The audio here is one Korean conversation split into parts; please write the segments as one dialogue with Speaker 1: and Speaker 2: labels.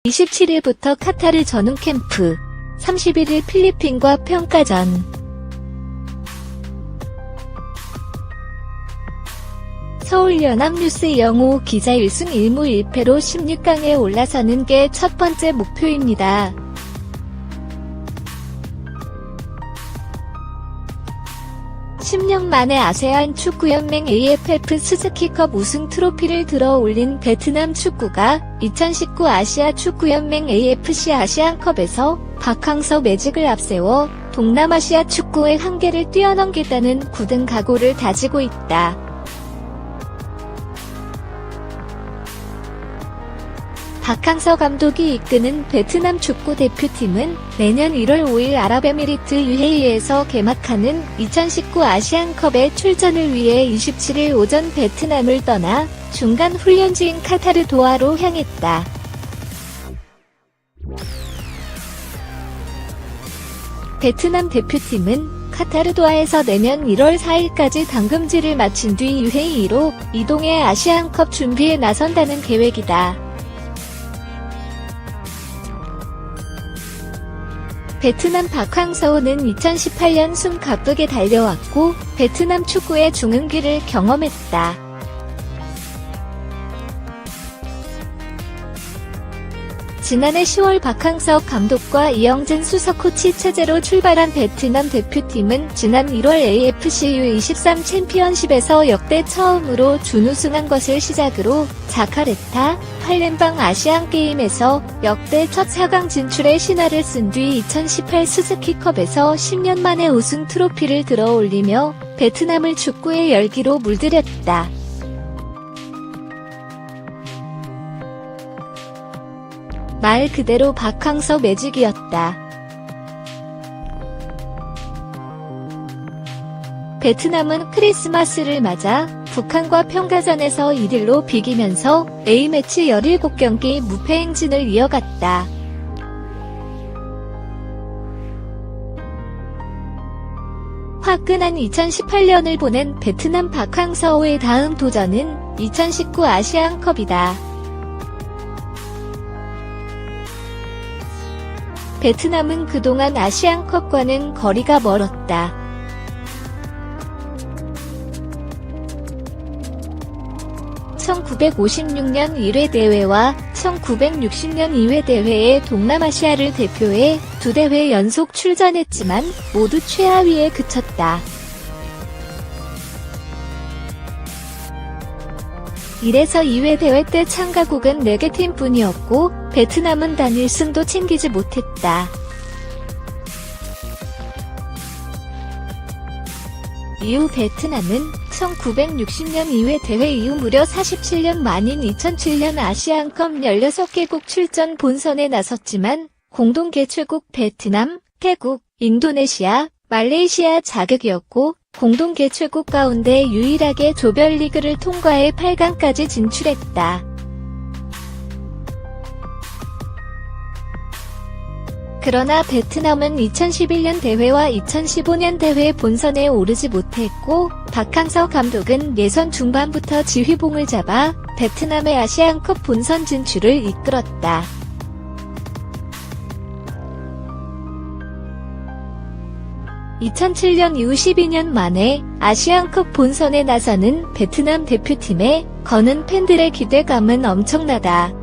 Speaker 1: 27일부터 카타르 전용 캠프, 31일 필리핀과 평가전. 서울연합뉴스 영호 기자 1승 1무 1패로 16강에 올라서는 게 첫 번째 목표입니다. (10년) 만에 아세안 축구연맹 AFF 스즈키컵 우승 트로피를 들어 올린 베트남 축구가 2019 아시아 축구연맹 AFC 아시안컵에서 박항서 매직을 앞세워 동남아시아 축구의 한계를 뛰어넘겠다는 굳은 각오를 다지고 있다. 박항서 감독이 이끄는 베트남 축구 대표팀은 내년 1월 5일 아랍에미리트 UAE에서 개막하는 2019 아시안컵에 출전을 위해 27일 오전 베트남을 떠나 중간 훈련지인 카타르 도하로 향했다. 베트남 대표팀은 카타르 도하에서 내년 1월 4일까지 당금질을 마친 뒤 UAE로 이동해 아시안컵 준비에 나선다는 계획이다. 베트남 박항서는 2018년 숨 가쁘게 달려왔고 베트남 축구의 중흥기를 경험했다. 지난해 10월 박항서 감독과 이영진 수석 코치 체제로 출발한 베트남 대표팀은 지난 1월 AFC U23 챔피언십에서 역대 처음으로 준우승한 것을 시작으로 자카르타, 팔렘방 아시안게임에서 역대 첫 4강 진출의 신화를 쓴 뒤 2018 스즈키컵에서 10년 만에 우승 트로피를 들어 올리며 베트남을 축구의 열기로 물들였다. 말 그대로 박항서 매직이었다. 베트남은 크리스마스를 맞아 북한과 평가전에서 2-1로 비기면서 A매치 17경기 무패 행진을 이어갔다. 화끈한 2018년을 보낸 베트남 박항서의 다음 도전은 2019 아시안컵이다. 베트남은 그동안 아시안컵과는 거리가 멀었다. (1956년 1회 대회와 1960년 2회 대회에 동남아시아를 대표해 2대회 연속 출전했지만 모두 최하위에 그쳤다. 이래서 2회 대회 때 참가국은 4개 팀뿐이었고 베트남은 단 1승도 챙기지 못했다. 이후 베트남은 1960년 2회 대회 이후 무려 47년 만인 2007년 아시안컵 16개국 출전 본선에 나섰지만 공동 개최국 베트남, 태국, 인도네시아, 말레이시아 자격이었고 공동 개최국 가운데 유일하게 조별리그를 통과해 8강까지 진출했다. 그러나 베트남은 2011년 대회와 2015년 대회 본선에 오르지 못했고 박항서 감독은 예선 중반부터 지휘봉을 잡아 베트남의 아시안컵 본선 진출을 이끌었다. (2007년) 이후 12년 만에 아시안컵 본선에 나서는 베트남 대표팀에 거는 팬들의 기대감은 엄청나다.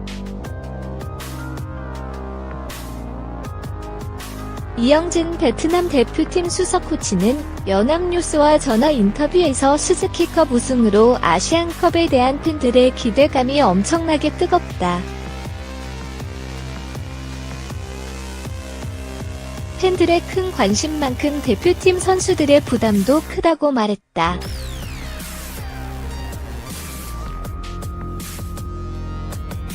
Speaker 1: 이영진 베트남 대표팀 수석 코치는 연합뉴스와 전화 인터뷰에서 스즈키컵 우승으로 아시안컵에 대한 팬들의 기대감이 엄청나게 뜨겁다. 팬들의 큰 관심만큼 대표팀 선수들의 부담도 크다고 말했다.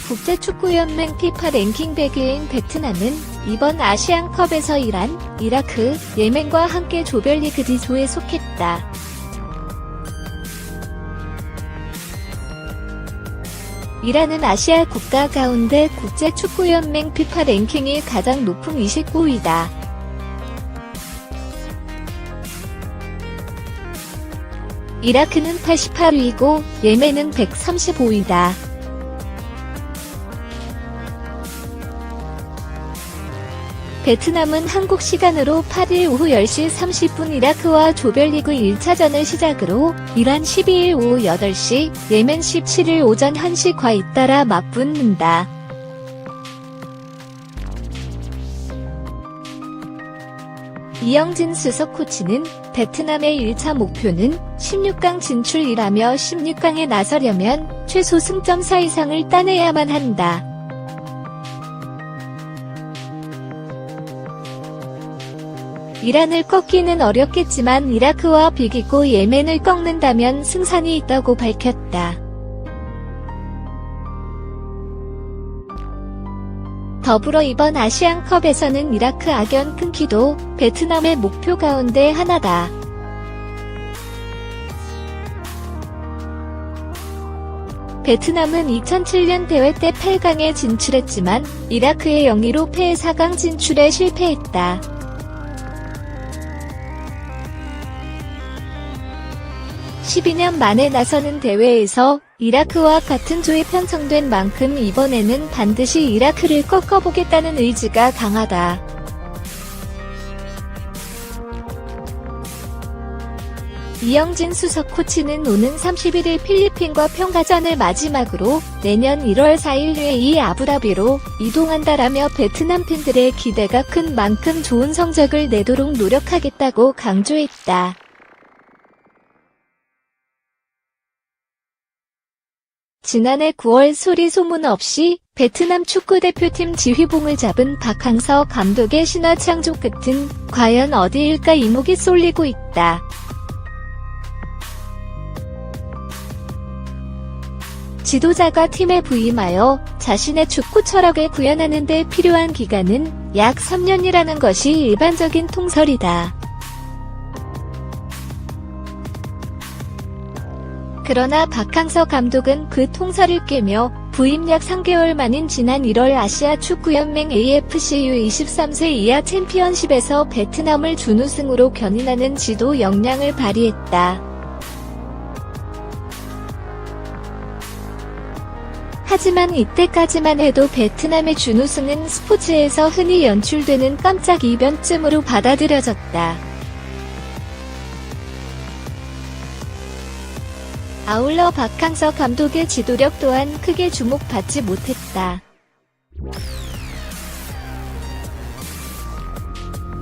Speaker 1: 국제축구연맹 피파 랭킹 100위인 베트남은 이번 아시안컵에서 이란, 이라크, 예멘과 함께 조별리그 D조에 속했다. 이란은 아시아 국가 가운데 국제축구연맹 피파 랭킹이 가장 높은 29위다. 이라크는 88위이고 예멘은 135위다. 베트남은 한국 시간으로 8일 오후 10시 30분 이라크와 조별리그 1차전을 시작으로 이란 12일 오후 8시, 예멘 17일 오전 1시과 잇따라 맞붙는다. 이영진 수석 코치는 베트남의 1차 목표는 16강 진출이라며 16강에 나서려면 최소 승점 4 이상을 따내야만 한다. 이란을 꺾기는 어렵겠지만 이라크와 비기고 예멘을 꺾는다면 승산이 있다고 밝혔다. 더불어 이번 아시안컵에서는 이라크 악연 끊기도 베트남의 목표 가운데 하나다. 베트남은 2007년 대회 때 8강에 진출했지만 이라크의 영리로 패해 4강 진출에 실패했다. (12년) 만에 나서는 대회에서 이라크와 같은 조에 편성된 만큼 이번에는 반드시 이라크를 꺾어보겠다는 의지가 강하다. 이영진 수석 코치는 오는 31일 필리핀과 평가전을 마지막으로 내년 1월 4일 UAE 아부다비로 이동한다라며 베트남 팬들의 기대가 큰 만큼 좋은 성적을 내도록 노력하겠다고 강조했다. 지난해 9월 소리 소문 없이 베트남 축구대표팀 지휘봉을 잡은 박항서 감독의 신화 창조 끝은 과연 어디일까 이목이 쏠리고 있다. 지도자가 팀에 부임하여 자신의 축구 철학을 구현하는 데 필요한 기간은 약 3년이라는 것이 일반적인 통설이다. 그러나 박항서 감독은 그 통설을 깨며 부임 약 3개월 만인 지난 1월 아시아 축구연맹 AFC U23세 이하 챔피언십에서 베트남을 준우승으로 견인하는 지도 역량을 발휘했다. 하지만 이때까지만 해도 베트남의 준우승은 스포츠에서 흔히 연출되는 깜짝 이변쯤으로 받아들여졌다. 아울러 박항서 감독의 지도력 또한 크게 주목받지 못했다.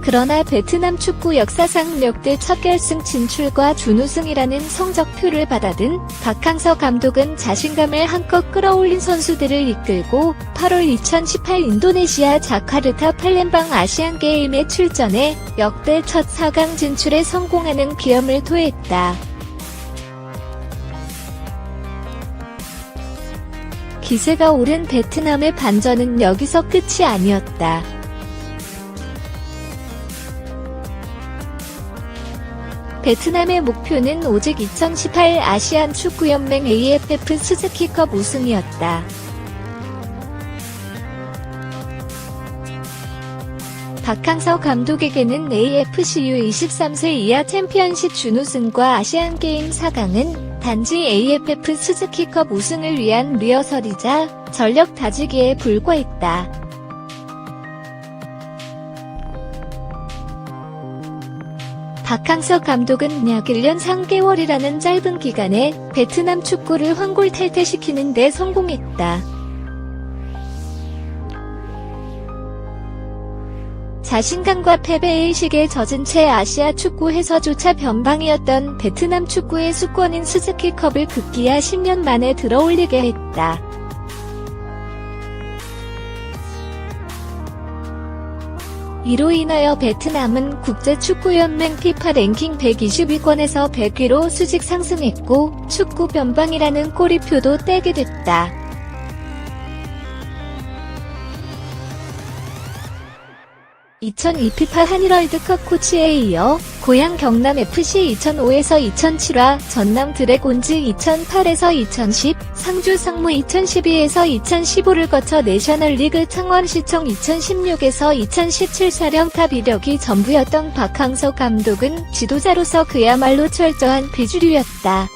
Speaker 1: 그러나 베트남 축구 역사상 역대 첫 결승 진출과 준우승이라는 성적표를 받아든 박항서 감독은 자신감을 한껏 끌어올린 선수들을 이끌고 8월 2018 인도네시아 자카르타 팔렘방 아시안게임에 출전해 역대 첫 4강 진출에 성공하는 기염을 토했다. 기세가 오른 베트남의 반전은 여기서 끝이 아니었다. 베트남의 목표는 오직 2018 아시안 축구연맹 AFF 스즈키컵 우승이었다. 박항서 감독에게는 AFC U23세 이하 챔피언십 준우승과 아시안게임 4강은 단지 AFF 스즈키컵 우승을 위한 리허설이자 전력 다지기에 불과했다. 박항서 감독은 약 1년 3개월이라는 짧은 기간에 베트남 축구를 환골탈퇴시키는 데 성공했다. 자신감과 패배의식에 젖은 채 아시아 축구에서조차 변방이었던 베트남 축구의 수권인 스즈키컵을 급기야 10년 만에 들어올리게 했다. 이로 인하여 베트남은 국제축구연맹 피파 랭킹 120위권에서 100위로 수직 상승했고 축구 변방이라는 꼬리표도 떼게 됐다. 2002 피파 한일 월드컵 코치에 이어 고향 경남FC 2005에서 2007화, 전남 드래곤즈 2008에서 2010, 상주 상무 2012에서 2015를 거쳐 내셔널리그 창원시청 2016에서 2017 사령탑 이력이 전부였던 박항서 감독은 지도자로서 그야말로 철저한 비주류였다.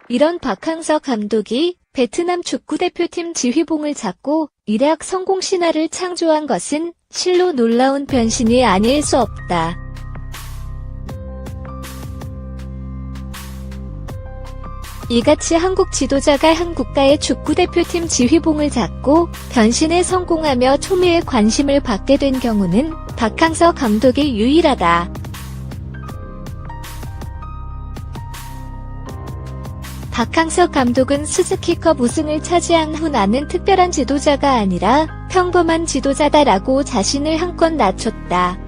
Speaker 1: 이런 박항서 감독이 베트남 축구대표팀 지휘봉을 잡고 일약 성공 신화를 창조한 것은 실로 놀라운 변신이 아닐 수 없다. 이같이 한국 지도자가 한 국가의 축구대표팀 지휘봉을 잡고 변신에 성공하며 초미의 관심을 받게 된 경우는 박항서 감독이 유일하다. 박항서 감독은 스즈키컵 우승을 차지한 후 나는 특별한 지도자가 아니라 평범한 지도자다라고 자신을 한껏 낮췄다.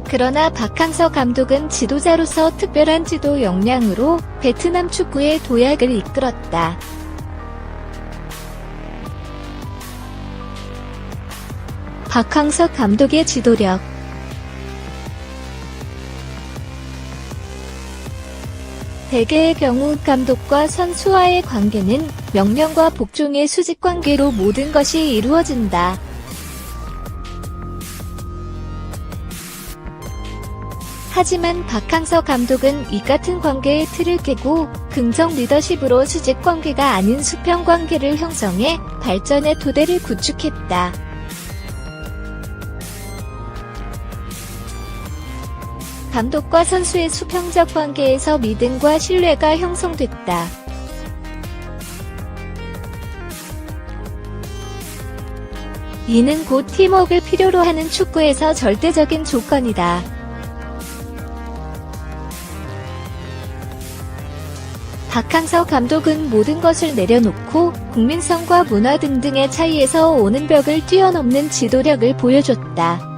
Speaker 1: 그러나 박항서 감독은 지도자로서 특별한 지도 역량으로 베트남 축구의 도약을 이끌었다. 박항서 감독의 지도력. 대개의 경우 감독과 선수와의 관계는 명령과 복종의 수직관계로 모든 것이 이루어진다. 하지만 박항서 감독은 이 같은 관계의 틀을 깨고 긍정 리더십으로 수직관계가 아닌 수평관계를 형성해 발전의 토대를 구축했다. 감독과 선수의 수평적 관계에서 믿음과 신뢰가 형성됐다. 이는 곧 팀워크를 필요로 하는 축구에서 절대적인 조건이다. 박항서 감독은 모든 것을 내려놓고 국민성과 문화 등등의 차이에서 오는 벽을 뛰어넘는 지도력을 보여줬다.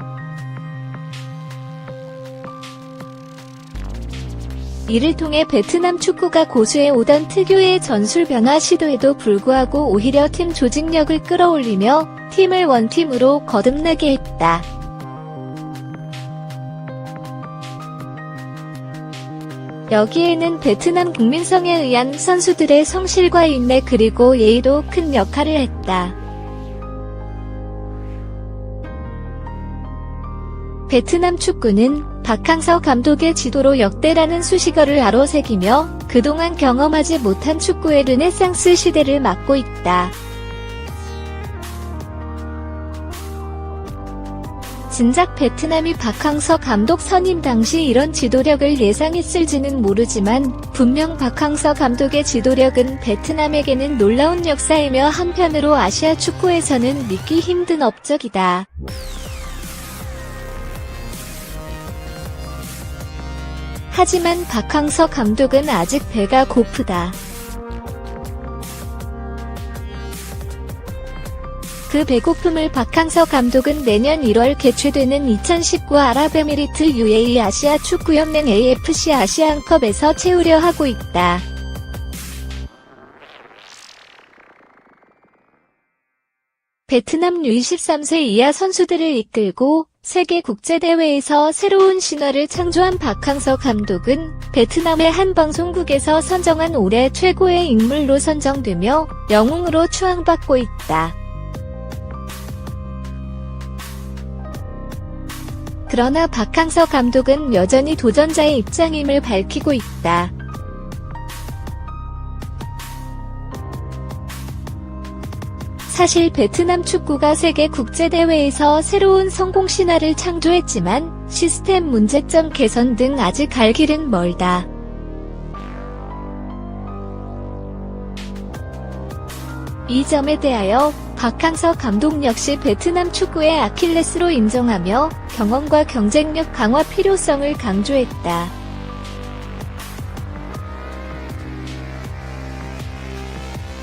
Speaker 1: 이를 통해 베트남 축구가 고수해 오던 특유의 전술 변화 시도에도 불구하고 오히려 팀 조직력을 끌어올리며 팀을 원팀으로 거듭나게 했다. 여기에는 베트남 국민성에 의한 선수들의 성실과 인내 그리고 예의도 큰 역할을 했다. 베트남 축구는 박항서 감독의 지도로 역대라는 수식어를 아로새기며 그동안 경험하지 못한 축구의 르네상스 시대를 맞고 있다. 진작 베트남이 박항서 감독 선임 당시 이런 지도력을 예상했을지는 모르지만 분명 박항서 감독의 지도력은 베트남에게는 놀라운 역사이며 한편으로 아시아 축구에서는 믿기 힘든 업적이다. 하지만 박항서 감독은 아직 배가 고프다. 그 배고픔을 박항서 감독은 내년 1월 개최되는 2019 아랍에미리트 UAE 아시아 축구연맹 AFC 아시안컵에서 채우려 하고 있다. 베트남 U23세 이하 선수들을 이끌고 세계 국제대회에서 새로운 신화를 창조한 박항서 감독은 베트남의 한 방송국에서 선정한 올해 최고의 인물로 선정되며 영웅으로 추앙받고 있다. 그러나 박항서 감독은 여전히 도전자의 입장임을 밝히고 있다. 사실 베트남 축구가 세계 국제대회에서 새로운 성공 신화를 창조했지만 시스템 문제점 개선 등 아직 갈 길은 멀다. 이 점에 대하여 박항서 감독 역시 베트남 축구의 아킬레스로 인정하며 경험과 경쟁력 강화 필요성을 강조했다.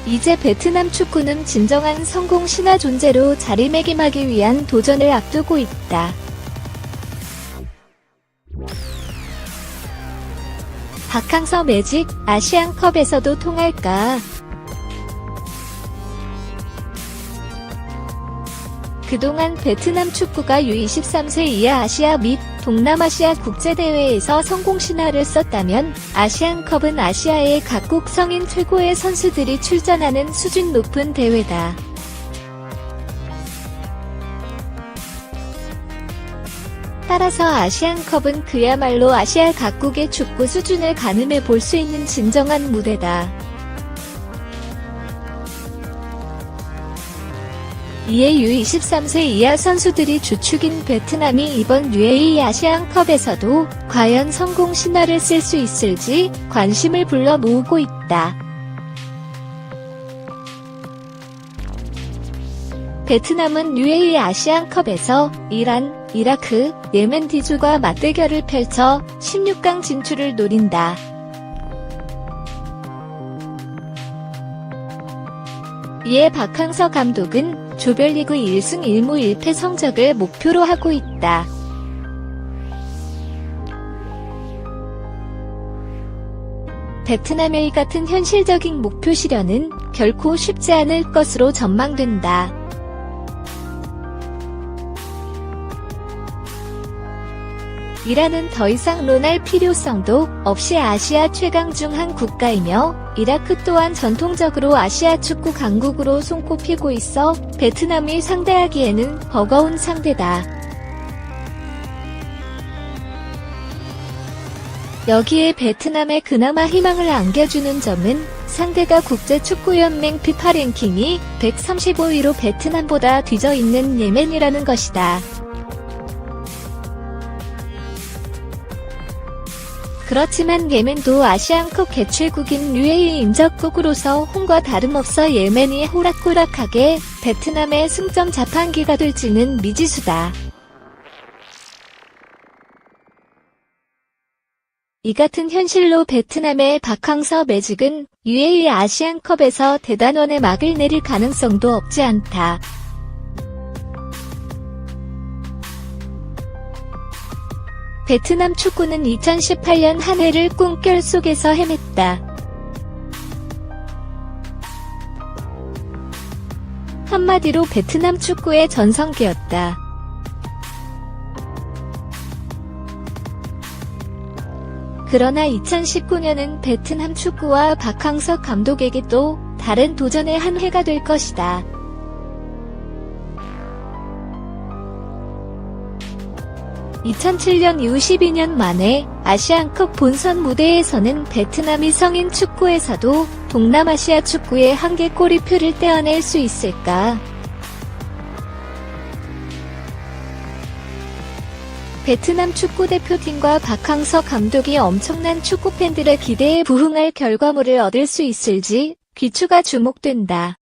Speaker 1: 이제 베트남 축구는 진정한 성공 신화 존재로 자리매김하기 위한 도전을 앞두고 있다. 박항서 매직, 아시안컵에서도 통할까? 그동안 베트남 축구가 U23세 이하 아시아 및 동남아시아 국제대회에서 성공 신화를 썼다면 아시안컵은 아시아의 각국 성인 최고의 선수들이 출전하는 수준 높은 대회다. 따라서 아시안컵은 그야말로 아시아 각국의 축구 수준을 가늠해 볼 수 있는 진정한 무대다. 이에 U23세 이하 선수들이 주축인 베트남이 이번 UAE 아시안컵에서도 과연 성공 신화를 쓸 수 있을지 관심을 불러 모으고 있다. 베트남은 UAE 아시안컵에서 이란, 이라크, 예멘 디주과 맞대결을 펼쳐 16강 진출을 노린다. 이에 박항서 감독은 조별리그 1승 1무 1패 성적을 목표로 하고 있다. 베트남의 이 같은 현실적인 목표 실현은 결코 쉽지 않을 것으로 전망된다. 이란은 더 이상 론할 필요성도 없이 아시아 최강 중 한 국가이며 이라크 또한 전통적으로 아시아 축구 강국으로 손꼽히고 있어 베트남이 상대하기에는 버거운 상대다. 여기에 베트남에 그나마 희망을 안겨주는 점은 상대가 국제축구연맹 피파 랭킹이 135위로 베트남보다 뒤져있는 예멘이라는 것이다. 그렇지만 예멘도 아시안컵 개최국인 UAE 인접국으로서 홈과 다름없어 예멘이 호락호락하게 베트남의 승점 자판기가 될지는 미지수다. 이 같은 현실로 베트남의 박항서 매직은 UAE 아시안컵에서 대단원의 막을 내릴 가능성도 없지 않다. 베트남 축구는 2018년 한 해를 꿈결 속에서 헤맸다. 한마디로 베트남 축구의 전성기였다. 그러나 2019년은 베트남 축구와 박항서 감독에게 또 다른 도전의 한 해가 될 것이다. 2007년 이후 12년 만에 아시안컵 본선 무대에서는 베트남이 성인 축구에서도 동남아시아 축구의 한계 꼬리표를 떼어낼 수 있을까? 베트남 축구대표팀과 박항서 감독이 엄청난 축구팬들의 기대에 부응할 결과물을 얻을 수 있을지 귀추가 주목된다.